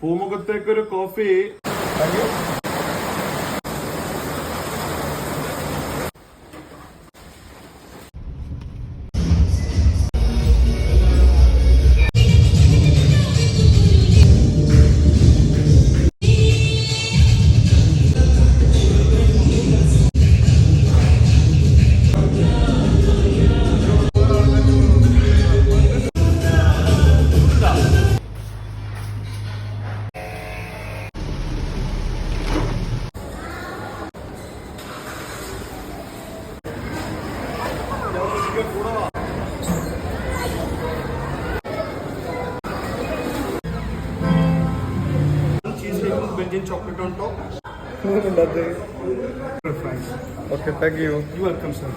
പൂമുഖത്തേക്കൊരു coffee. Belgian chocolate on top. Fries. Okay, thank you. You are welcome, sir.